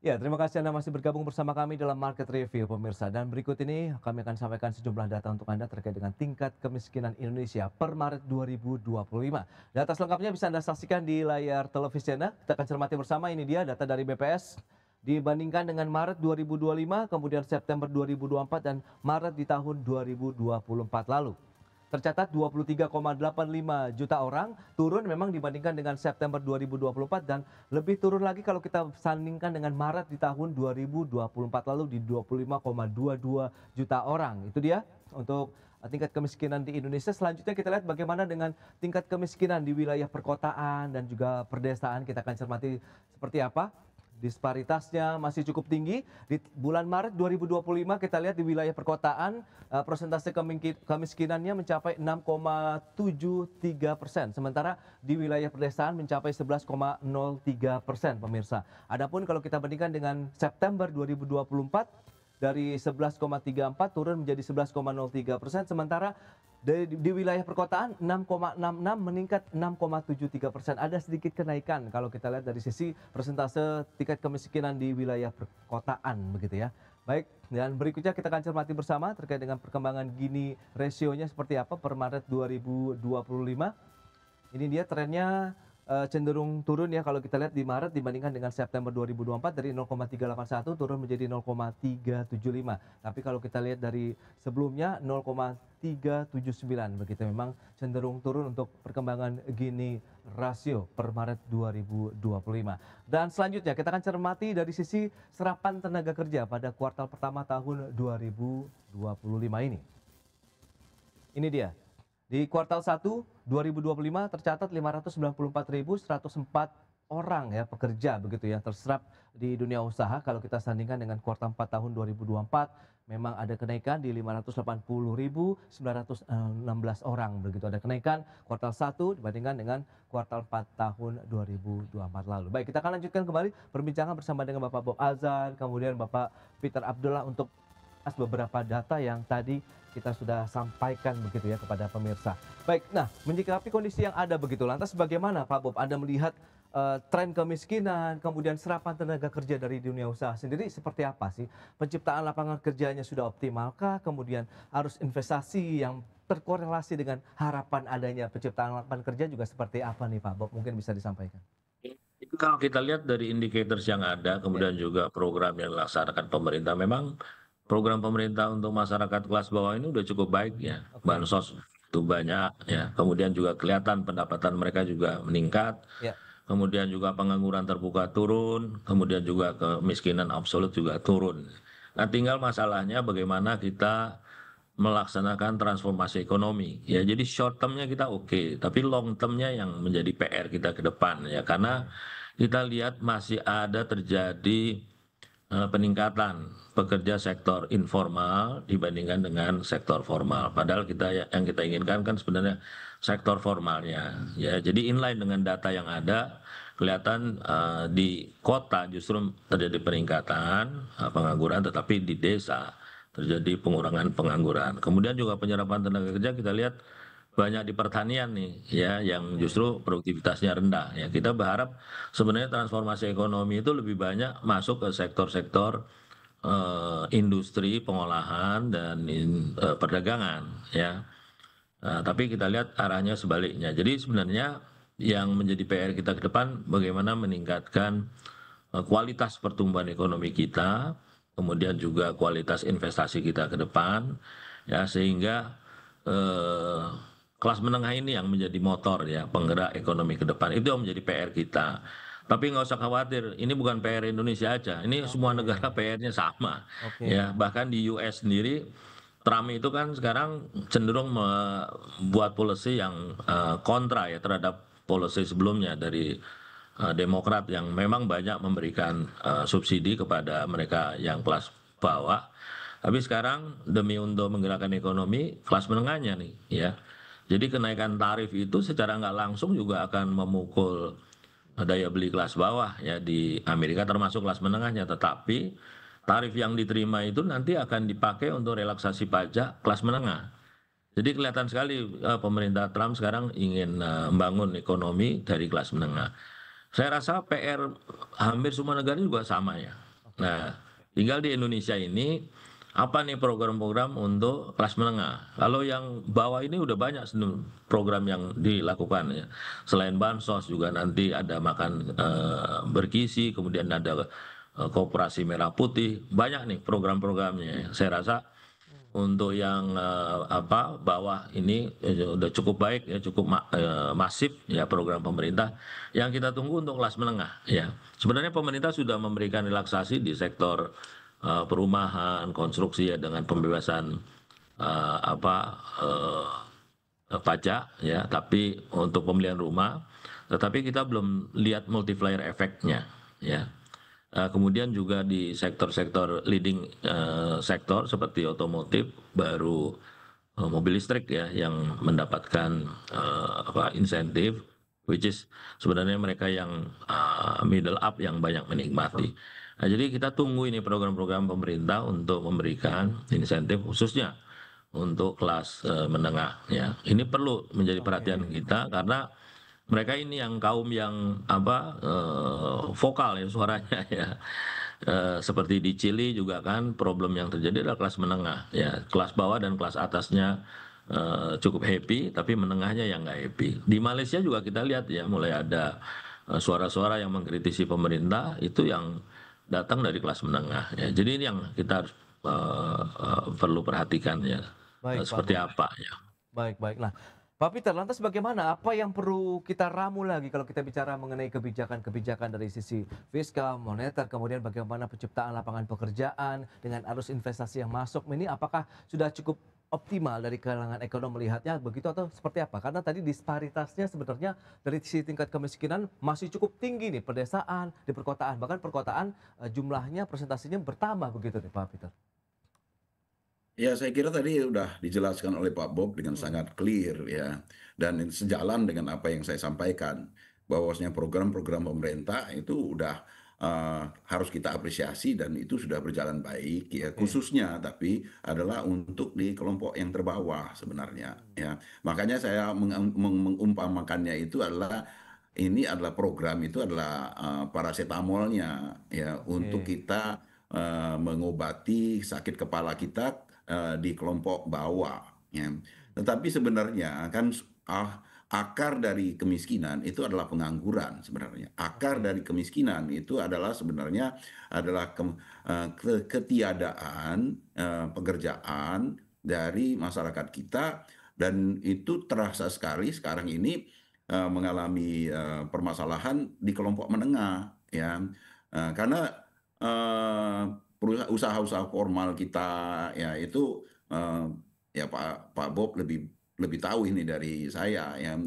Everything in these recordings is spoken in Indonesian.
Ya, terima kasih Anda masih bergabung bersama kami dalam Market Review, pemirsa. Dan berikut ini kami akan sampaikan sejumlah data untuk Anda terkait dengan tingkat kemiskinan Indonesia per Maret 2025. Data selengkapnya bisa Anda saksikan di layar televisi Anda. Kita akan cermati bersama, ini dia data dari BPS. Dibandingkan dengan Maret 2025, kemudian September 2024, dan Maret di tahun 2024 lalu. Tercatat 23,85 juta orang, turun memang dibandingkan dengan September 2024 dan lebih turun lagi kalau kita sandingkan dengan Maret di tahun 2024 lalu di 25,22 juta orang. Itu dia untuk tingkat kemiskinan di Indonesia. Selanjutnya kita lihat bagaimana dengan tingkat kemiskinan di wilayah perkotaan dan juga perdesaan. Kita akan cermati seperti apa. Disparitasnya masih cukup tinggi. Di bulan Maret 2025 kita lihat di wilayah perkotaan persentase kemiskinannya mencapai 6,73%. Sementara di wilayah pedesaan mencapai 11,03%, pemirsa. Adapun kalau kita bandingkan dengan September 2024, dari 11,34 turun menjadi 11,03%, sementara di wilayah perkotaan 6,66 meningkat 6,73%. Ada sedikit kenaikan kalau kita lihat dari sisi persentase tingkat kemiskinan di wilayah perkotaan, begitu ya. Baik, dan berikutnya kita akan cermati bersama terkait dengan perkembangan Gini rasionya seperti apa per Maret 2025. Ini dia trennya cenderung turun ya kalau kita lihat di Maret dibandingkan dengan September 2024 dari 0,381 turun menjadi 0,375. Tapi kalau kita lihat dari sebelumnya 0,379 begitu, memang cenderung turun untuk perkembangan Gini rasio per Maret 2025. Dan selanjutnya kita akan cermati dari sisi serapan tenaga kerja pada kuartal pertama tahun 2025 ini. Ini dia. Di kuartal 1 2025 tercatat 594.104 orang ya pekerja begitu ya terserap di dunia usaha. Kalau kita sandingkan dengan kuartal 4 tahun 2024 memang ada kenaikan di 580.916 orang begitu. Ada kenaikan kuartal 1 dibandingkan dengan kuartal 4 tahun 2024 lalu. Baik, kita akan lanjutkan kembali perbincangan bersama dengan Bapak Bob Azan, kemudian Bapak Peter Abdullah untuk beberapa data yang tadi kita sudah sampaikan begitu ya kepada pemirsa. Baik, nah menyikapi kondisi yang ada begitu, lantas bagaimana Pak Bob Anda melihat tren kemiskinan, kemudian serapan tenaga kerja dari dunia usaha sendiri seperti apa sih? Penciptaan lapangan kerjanya sudah optimalkah? Kemudian arus investasi yang terkorelasi dengan harapan adanya penciptaan lapangan kerja juga seperti apa nih Pak Bob? Mungkin bisa disampaikan. Itu kalau kita lihat dari indicators yang ada, Ya, kemudian juga program yang dilaksanakan pemerintah, memang program pemerintah untuk masyarakat kelas bawah ini udah cukup baik ya. oke. Bansos itu banyak ya. Kemudian juga kelihatan pendapatan mereka juga meningkat. Ya, Kemudian juga pengangguran terbuka turun, kemudian juga kemiskinan absolut juga turun. Nah, tinggal masalahnya bagaimana kita melaksanakan transformasi ekonomi ya. Jadi short termnya kita oke, tapi long termnya yang menjadi PR kita ke depan ya, karena kita lihat masih ada terjadi peningkatan pekerja sektor informal dibandingkan dengan sektor formal. Padahal yang kita inginkan kan sebenarnya sektor formalnya ya. Jadi inline dengan data yang ada, kelihatan di kota justru terjadi peningkatan pengangguran, tetapi di desa terjadi pengurangan pengangguran. Kemudian juga penyerapan tenaga kerja kita lihat banyak di pertanian nih ya, yang oke. justru produktivitasnya rendah ya. Kita berharap sebenarnya transformasi ekonomi itu lebih banyak masuk ke sektor-sektor industri, pengolahan dan perdagangan ya. Tapi kita lihat arahnya sebaliknya. Jadi sebenarnya yang menjadi PR kita ke depan bagaimana meningkatkan kualitas pertumbuhan ekonomi kita, kemudian juga kualitas investasi kita ke depan, ya sehingga eh, kelas menengah ini yang menjadi motor ya penggerak ekonomi ke depan. Itu yang menjadi PR kita. Tapi nggak usah khawatir, ini bukan PR Indonesia aja, ini semua Oke. negara PR-nya sama. Oke. Ya, bahkan di US sendiri, Trump itu kan sekarang cenderung membuat policy yang kontra ya terhadap policy sebelumnya dari Demokrat yang memang banyak memberikan subsidi kepada mereka yang kelas bawah. Tapi sekarang demi untuk menggerakkan ekonomi kelas menengahnya nih ya. Jadi kenaikan tarif itu secara nggak langsung juga akan memukul daya beli kelas bawah ya di Amerika, termasuk kelas menengahnya. Tetapi tarif yang diterima itu nanti akan dipakai untuk relaksasi pajak kelas menengah. Jadi kelihatan sekali pemerintah Trump sekarang ingin membangun ekonomi dari kelas menengah. Saya rasa PR hampir semua negara juga sama ya. Nah, tinggal di Indonesia ini apa nih program-program untuk kelas menengah. Kalau yang bawah ini udah banyak program yang dilakukan ya. Selain bansos juga nanti ada makan bergizi, kemudian ada koperasi merah putih, banyak nih program-programnya. Saya rasa untuk yang bawah ini udah cukup baik ya, cukup masif ya program pemerintah. Yang kita tunggu untuk kelas menengah ya. Sebenarnya pemerintah sudah memberikan relaksasi di sektor perumahan, konstruksi ya dengan pembebasan eh, apa eh, pajak ya, tapi untuk pembelian rumah, tetapi kita belum lihat multiplier efeknya ya. Kemudian juga di sektor-sektor leading sektor seperti otomotif baru mobil listrik ya yang mendapatkan insentif, which is sebenarnya mereka yang middle up yang banyak menikmati. Nah, jadi kita tunggu ini program-program pemerintah untuk memberikan insentif khususnya untuk kelas menengah ya. Ini perlu menjadi perhatian Oke. kita karena mereka ini yang kaum yang vokal ya suaranya ya. Seperti di Chili juga kan problem yang terjadi adalah kelas menengah ya, kelas bawah dan kelas atasnya cukup happy tapi menengahnya yang nggak happy. Di Malaysia juga kita lihat ya mulai ada suara-suara yang mengkritisi pemerintah itu yang datang dari kelas menengah ya. Jadi ini yang kita harus perlu perhatikan ya, Baik, Pak seperti Bob. apa ya. Baik, baik. Nah, Pak Peter, lantas bagaimana? Apa yang perlu kita ramu lagi kalau kita bicara mengenai kebijakan-kebijakan dari sisi fiskal, moneter, kemudian bagaimana penciptaan lapangan pekerjaan dengan arus investasi yang masuk ini apakah sudah cukup optimal dari kalangan ekonom melihatnya begitu atau seperti apa? Karena tadi disparitasnya sebenarnya dari sisi tingkat kemiskinan masih cukup tinggi nih pedesaan, di perkotaan, bahkan perkotaan jumlahnya presentasinya bertambah begitu nih Pak Peter. Ya, saya kira tadi sudah dijelaskan oleh Pak Bob dengan Hmm, sangat clear ya, dan ini sejalan dengan apa yang saya sampaikan, bahwasanya program-program pemerintah itu udah harus kita apresiasi dan itu sudah berjalan baik ya, oke. khususnya tapi adalah untuk di kelompok yang terbawah sebenarnya ya. Makanya saya mengumpamakannya itu adalah ini adalah program itu adalah paracetamolnya ya untuk Oke. kita mengobati sakit kepala kita di kelompok bawah ya. Tetapi sebenarnya kan akar dari kemiskinan itu adalah pengangguran sebenarnya. Akar Oke. dari kemiskinan itu adalah sebenarnya adalah ketiadaan pekerjaan dari masyarakat kita, dan itu terasa sekali sekarang ini mengalami permasalahan di kelompok menengah ya. Karena eh, usaha-usaha formal kita ya itu ya Pak Bob lebih lebih tahu ini dari saya ya,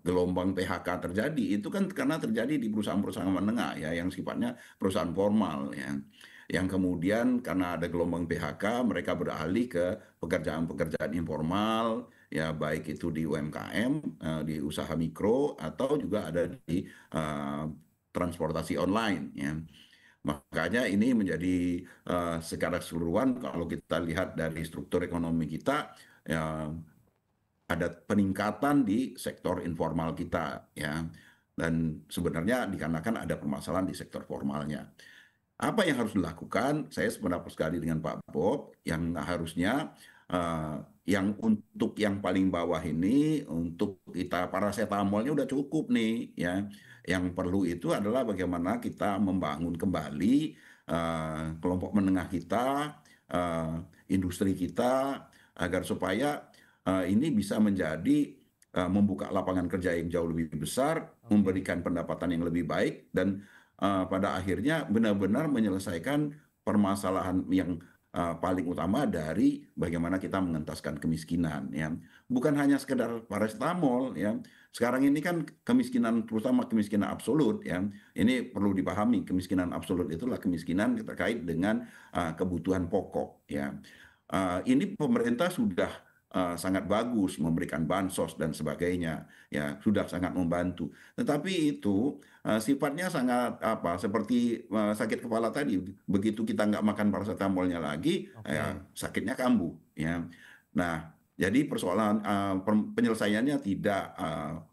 gelombang PHK terjadi itu kan karena terjadi di perusahaan-perusahaan menengah ya yang sifatnya perusahaan formal ya, yang kemudian karena ada gelombang PHK mereka beralih ke pekerjaan-pekerjaan informal ya, baik itu di UMKM, di usaha mikro atau juga ada di eh, transportasi online ya. Makanya ini menjadi secara keseluruhan kalau kita lihat dari struktur ekonomi kita ya, ada peningkatan di sektor informal kita ya. Dan sebenarnya dikarenakan ada permasalahan di sektor formalnya. Apa yang harus dilakukan? Saya sependapat sekali dengan Pak Bob yang harusnya yang untuk yang paling bawah ini untuk kita paracetamolnya udah cukup nih ya. Yang perlu itu adalah bagaimana kita membangun kembali kelompok menengah kita, eh, industri kita agar supaya ini bisa menjadi membuka lapangan kerja yang jauh lebih besar, Oke. memberikan pendapatan yang lebih baik dan pada akhirnya benar-benar menyelesaikan permasalahan yang paling utama dari bagaimana kita mengentaskan kemiskinan ya. Bukan hanya sekedar paracetamol ya. Sekarang ini kan kemiskinan terutama kemiskinan absolut ya. Ini perlu dipahami, kemiskinan absolut itulah kemiskinan terkait dengan kebutuhan pokok ya. Ini pemerintah sudah sangat bagus memberikan bansos dan sebagainya ya, sudah sangat membantu, tetapi itu sifatnya sangat apa seperti sakit kepala tadi, begitu kita nggak makan paracetamolnya lagi ya, Oke. sakitnya kambuh ya. Nah, jadi persoalan penyelesaiannya tidak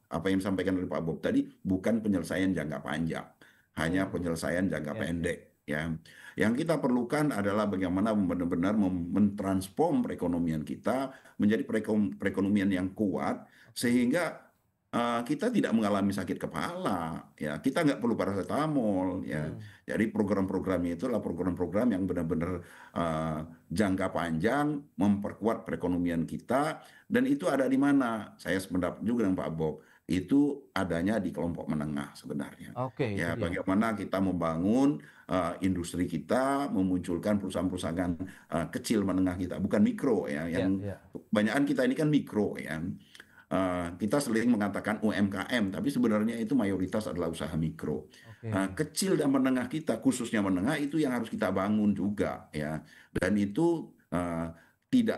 apa yang disampaikan oleh Pak Bob tadi bukan penyelesaian jangka panjang, hanya Hmm. penyelesaian jangka Ya, ya. pendek ya. Yang kita perlukan adalah bagaimana benar-benar mentransform perekonomian kita menjadi perekonomian yang kuat sehingga kita tidak mengalami sakit kepala, ya. Kita nggak perlu paracetamol, ya. Hmm. Jadi program-programnya itu adalah program-program yang benar-benar jangka panjang, memperkuat perekonomian kita, dan itu ada di mana? Saya sependapat juga dengan Pak Bob, itu adanya di kelompok menengah sebenarnya. Oke, itu Ya, dia. bagaimana kita membangun industri kita, memunculkan perusahaan-perusahaan kecil menengah kita, bukan mikro ya, Ya, yang ya. kebanyakan kita ini kan mikro ya. Kita sering mengatakan UMKM, tapi sebenarnya itu mayoritas adalah usaha mikro. Oke. Kecil dan menengah kita, khususnya menengah itu yang harus kita bangun juga ya. Dan itu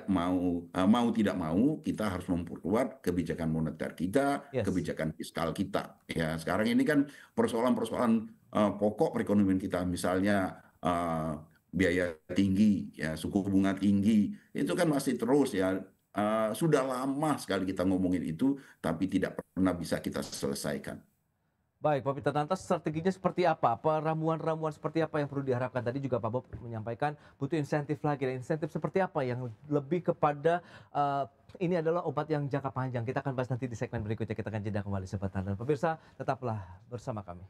mau tidak mau kita harus memperkuat kebijakan moneter kita, Yes. kebijakan fiskal kita. Ya, sekarang ini kan persoalan-persoalan pokok perekonomian kita, misalnya biaya tinggi, ya suku bunga tinggi, itu kan masih terus ya. Sudah lama sekali kita ngomongin itu, tapi tidak pernah bisa kita selesaikan. Baik, Pak Peter, lantas strateginya seperti apa? Apa ramuan-ramuan seperti apa yang perlu diharapkan? Tadi juga Pak Bob menyampaikan butuh insentif lagi. Dan insentif seperti apa yang lebih kepada ini adalah obat yang jangka panjang. Kita akan bahas nanti di segmen berikutnya. Kita akan jeda kembali sebentar. Dan pemirsa, tetaplah bersama kami.